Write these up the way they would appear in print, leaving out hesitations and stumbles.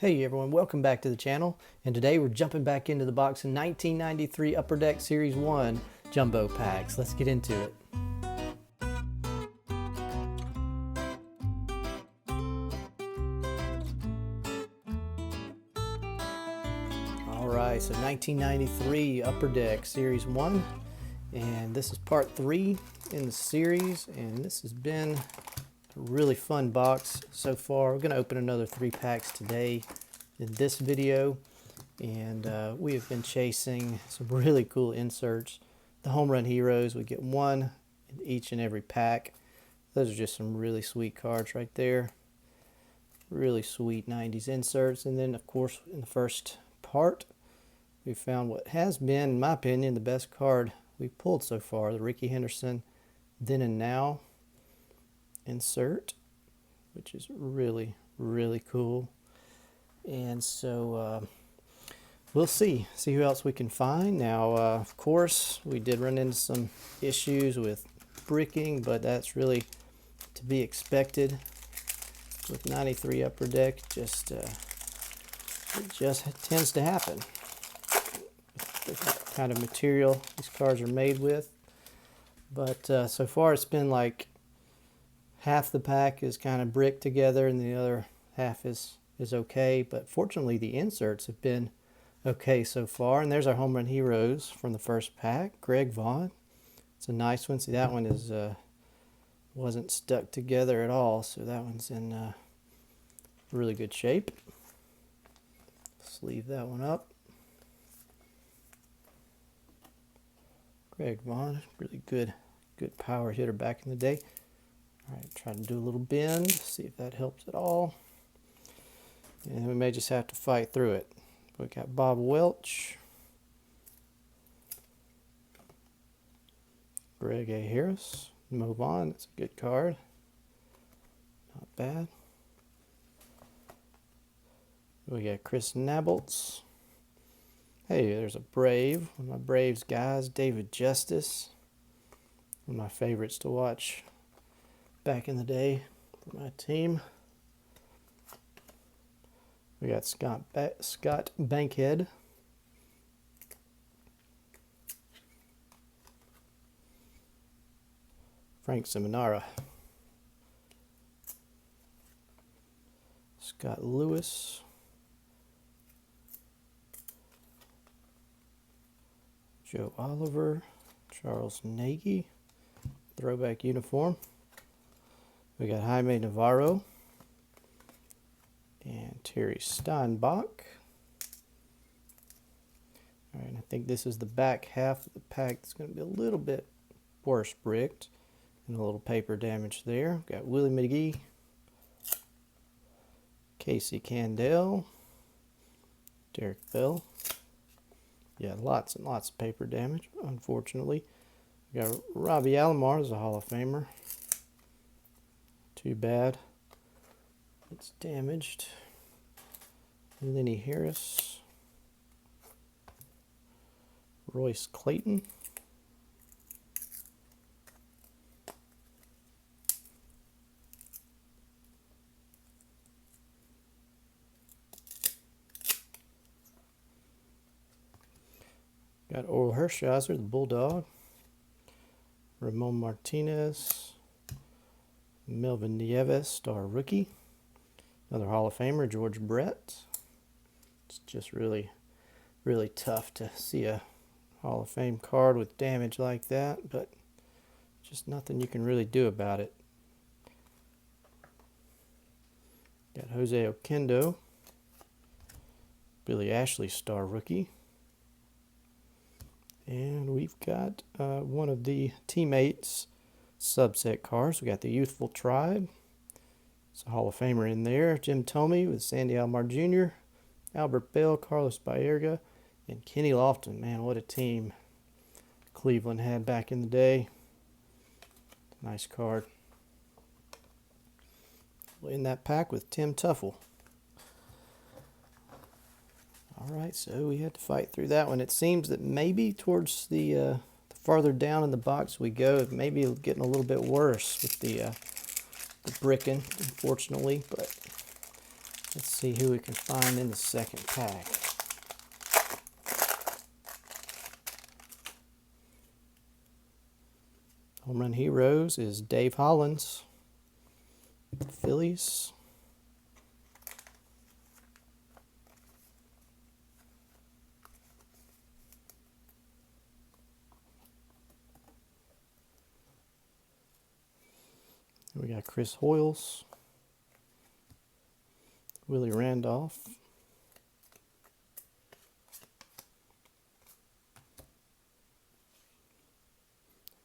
Hey everyone, welcome back to the channel, and today we're jumping back into the box of 1993 Upper Deck Series 1 Jumbo Packs. Let's get into it. Alright, so 1993 Upper Deck Series 1, and this is part 3 in the series, and this has been a really fun box so far. We're going to open another 3 packs today in this video, and we have been chasing some really cool inserts. The Homerun Heroes, we get one in each and every pack. Those are just some really sweet cards right there. Really sweet 90s inserts. And then of course in the first part we found what has been, in my opinion, the best card we've pulled so far, the Rickey Henderson Then and Now insert, which is really cool. And so we'll see who else we can find. Now of course we did run into some issues with bricking, but that's really to be expected with 93 Upper Deck. It just tends to happen. The kind of material these cards are made with. But so far it's been like half the pack is kind of bricked together and the other half is okay. But fortunately the inserts have been okay so far. And there's our Homerun Heroes from the first pack, Greg Vaughn. It's a nice one. See, that one is wasn't stuck together at all, so that one's in really good shape. Sleeve that one up. Greg Vaughn, really good power hitter back in the day. All right, try to do a little bend, see if that helps at all. And we may just have to fight through it. We got Bob Welch, Greg A. Harris, move on. That's a good card. Not bad. We got Chris Nabolts. Hey, there's a Brave. One of my Braves guys, David Justice. One of my favorites to watch back in the day for my team. We got Scott Bankhead. Frank Seminara. Scott Lewis. Joe Oliver. Charles Nagy. Throwback uniform. We got Jaime Navarro. And Terry Steinbach. All right, I think this is the back half of the pack. It's going to be a little bit worse bricked. And a little paper damage there. We've got Willie McGee. Casey Candell. Derek Bell. Yeah, lots and lots of paper damage, unfortunately. We got Robbie Alomar as a Hall of Famer. Too bad. It's damaged. Lenny Harris. Royce Clayton. Got Oral Hershiser, the Bulldog. Ramon Martinez. Melvin Nieves, star rookie. Another Hall of Famer, George Brett. It's just really tough to see a Hall of Fame card with damage like that, but just nothing you can really do about it. Got Jose Oquendo. Billy Ashley, star rookie. And we've got one of the teammates' subset cards. We got the Youthful Tribe. It's a Hall of Famer in there. Jim Thome with Sandy Alomar Jr., Albert Bell, Carlos Baerga, and Kenny Lofton. Man, what a team Cleveland had back in the day. Nice card. In that pack with Tim Tuffle. Alright, so we had to fight through that one. It seems that maybe towards the farther down in the box we go, maybe getting a little bit worse with the bricking, unfortunately. But Let's see who we can find in the second pack. Homerun Heroes is Dave Hollins, Phillies. We got Chris Hoyles, Willie Randolph,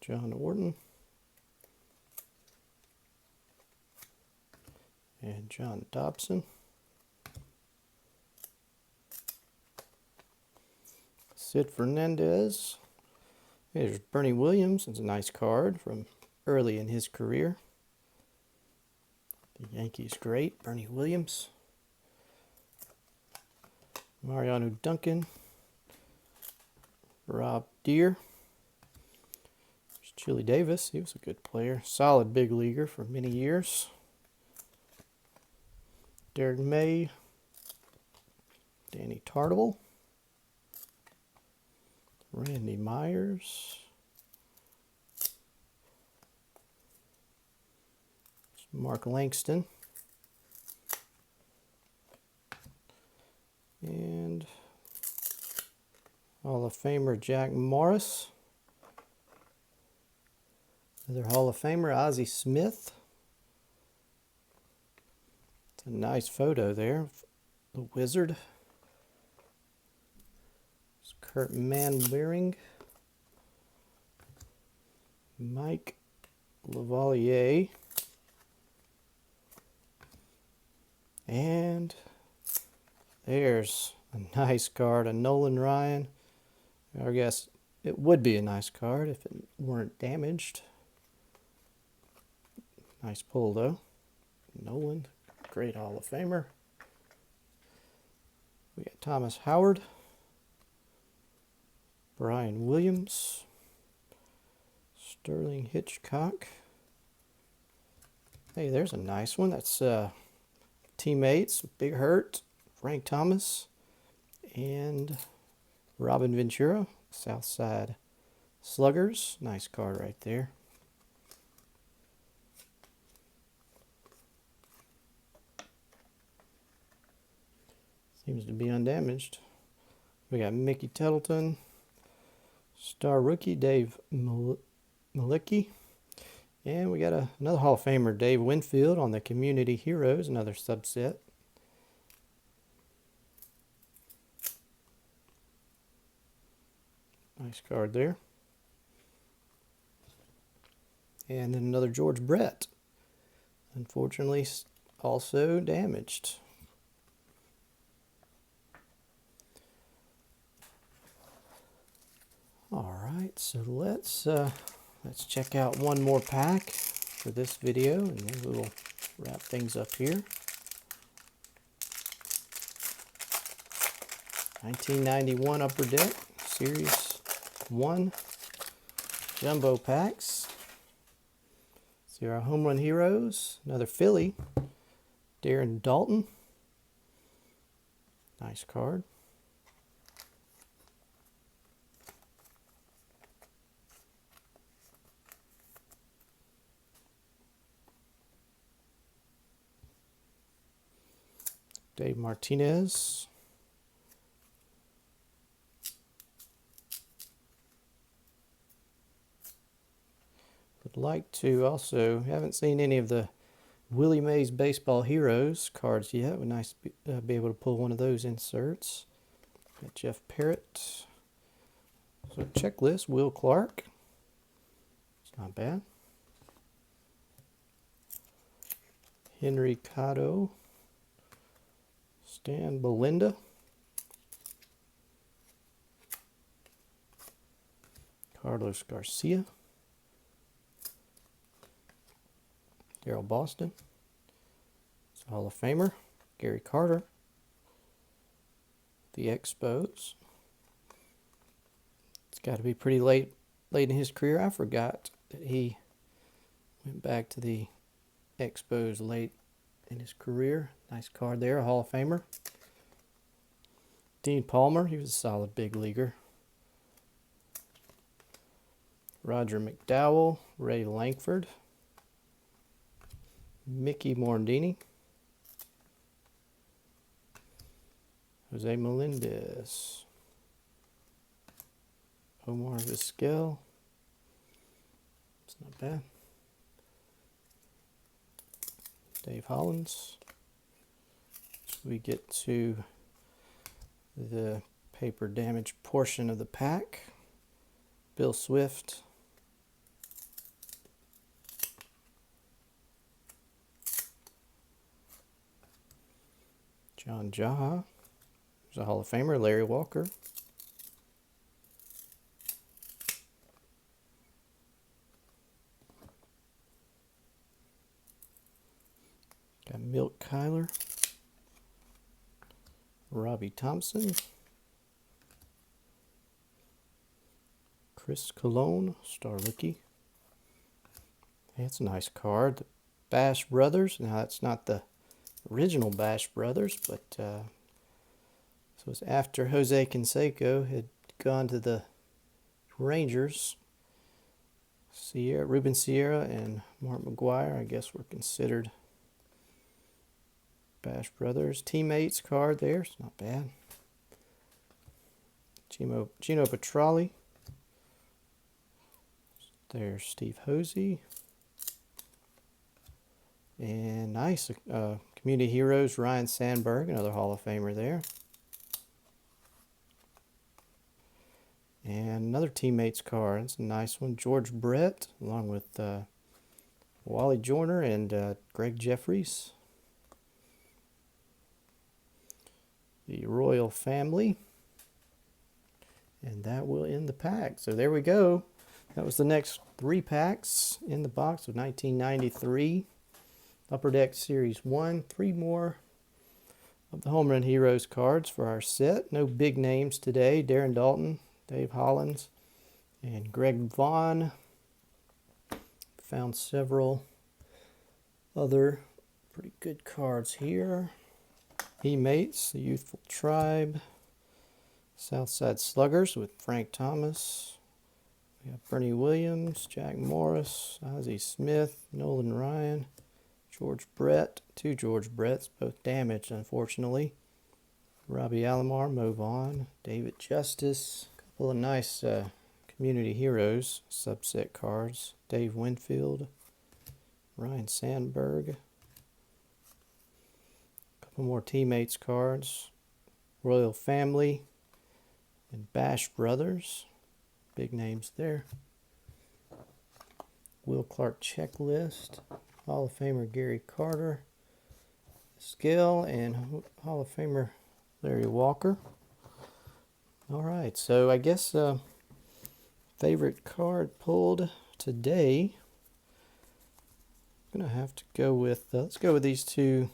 John Orton, and John Dobson. Sid Fernandez. There's Bernie Williams. It's a nice card from early in his career. The Yankees great, Bernie Williams. Mariano Duncan. Rob Deere. There's Chili Davis. He was a good player. Solid big leaguer for many years. Derek May. Danny Tartable. Randy Myers. Mark Langston. And Hall of Famer Jack Morris. Another Hall of Famer, Ozzie Smith. It's a nice photo there of the Wizard. It's Kurt Manwaring. Mike Lavalier. And there's a nice card, a Nolan Ryan. I guess it would be a nice card if it weren't damaged. Nice pull though. Nolan, great Hall of Famer. We got Thomas Howard, Brian Williams, Sterling Hitchcock. Hey, there's a nice one. That's teammates, Big Hurt, Frank Thomas, and Robin Ventura, Southside Sluggers. Nice card right there. Seems to be undamaged. We got Mickey Tettleton, star rookie Dave Malicki, and we got another Hall of Famer, Dave Winfield, on the Community Heroes, another subset. Nice card there. And then another George Brett. Unfortunately, also damaged. All right, so let's check out one more pack for this video, and then we will wrap things up here. 1991 Upper Deck Series 1 Jumbo Packs. See our Homerun Heroes, another Philly, Darren Dalton. Nice card. Dave Martinez. Would like to also, haven't seen any of the Willie Mays Baseball Heroes cards yet. Would nice be able to pull one of those inserts. Got Jeff Parrott. So checklist, Will Clark. It's not bad. Henry Cotto. Stan Belinda. Carlos Garcia. Daryl Boston. It's a Hall of Famer. Gary Carter. The Expos. It's got to be pretty late in his career. I forgot that he went back to the Expos late in his career. Nice card there, a Hall of Famer. Dean Palmer, he was a solid big leaguer. Roger McDowell, Ray Langford, Mickey Morandini, Jose Melendez, Omar Vizquel. It's not bad. Dave Hollins. So we get to the paper damage portion of the pack. Bill Swift. John Jaha. There's a Hall of Famer, Larry Walker. Got Milt Kyler. Robbie Thompson. Chris Colon, star rookie. That's a nice card. The Bash Brothers. Now, that's not the original Bash Brothers, but so it's after Jose Canseco had gone to the Rangers. Ruben Sierra and Mark McGuire, I guess, were considered Bash Brothers. Teammates card there. It's not bad. Gino Petralli. There's Steve Hosey. And nice. Community Heroes, Ryan Sandberg, another Hall of Famer there. And another teammates card. It's a nice one. George Brett, along with Wally Joyner and Greg Jeffries. The Royal Family. And that will end the pack. So there we go. That was the next 3 packs in the box of 1993. Upper Deck Series 1. 3 more of the Homerun Heroes cards for our set. No big names today. Darren Dalton, Dave Hollins, and Greg Vaughn. Found several other pretty good cards here. Teammates, the Youthful Tribe, Southside Sluggers with Frank Thomas. We have Bernie Williams, Jack Morris, Ozzie Smith, Nolan Ryan, George Brett, 2 George Bretts, both damaged unfortunately. Robbie Alomar, Mo Vaughn, David Justice, a couple of nice Community Heroes subset cards. Dave Winfield, Ryan Sandberg. More teammates cards, Royal Family, and Bash Brothers. Big names there. Will Clark checklist, Hall of Famer Gary Carter, Skill, and Hall of Famer Larry Walker. All right, so I guess favorite card pulled today. I'm gonna have to go with let's go with these 2.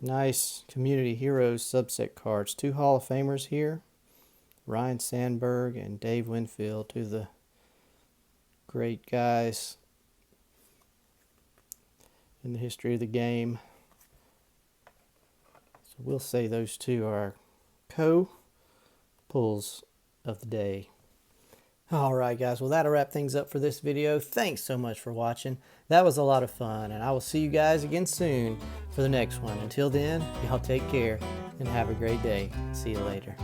Nice Community Heroes subset cards. 2 Hall of Famers here. Ryan Sandberg and Dave Winfield, 2 of the great guys in the history of the game. So we'll say those 2 are co-pulls of the day. Alright guys, well that'll wrap things up for this video. Thanks so much for watching. That was a lot of fun, and I will see you guys again soon for the next one. Until then, y'all take care and have a great day. See you later.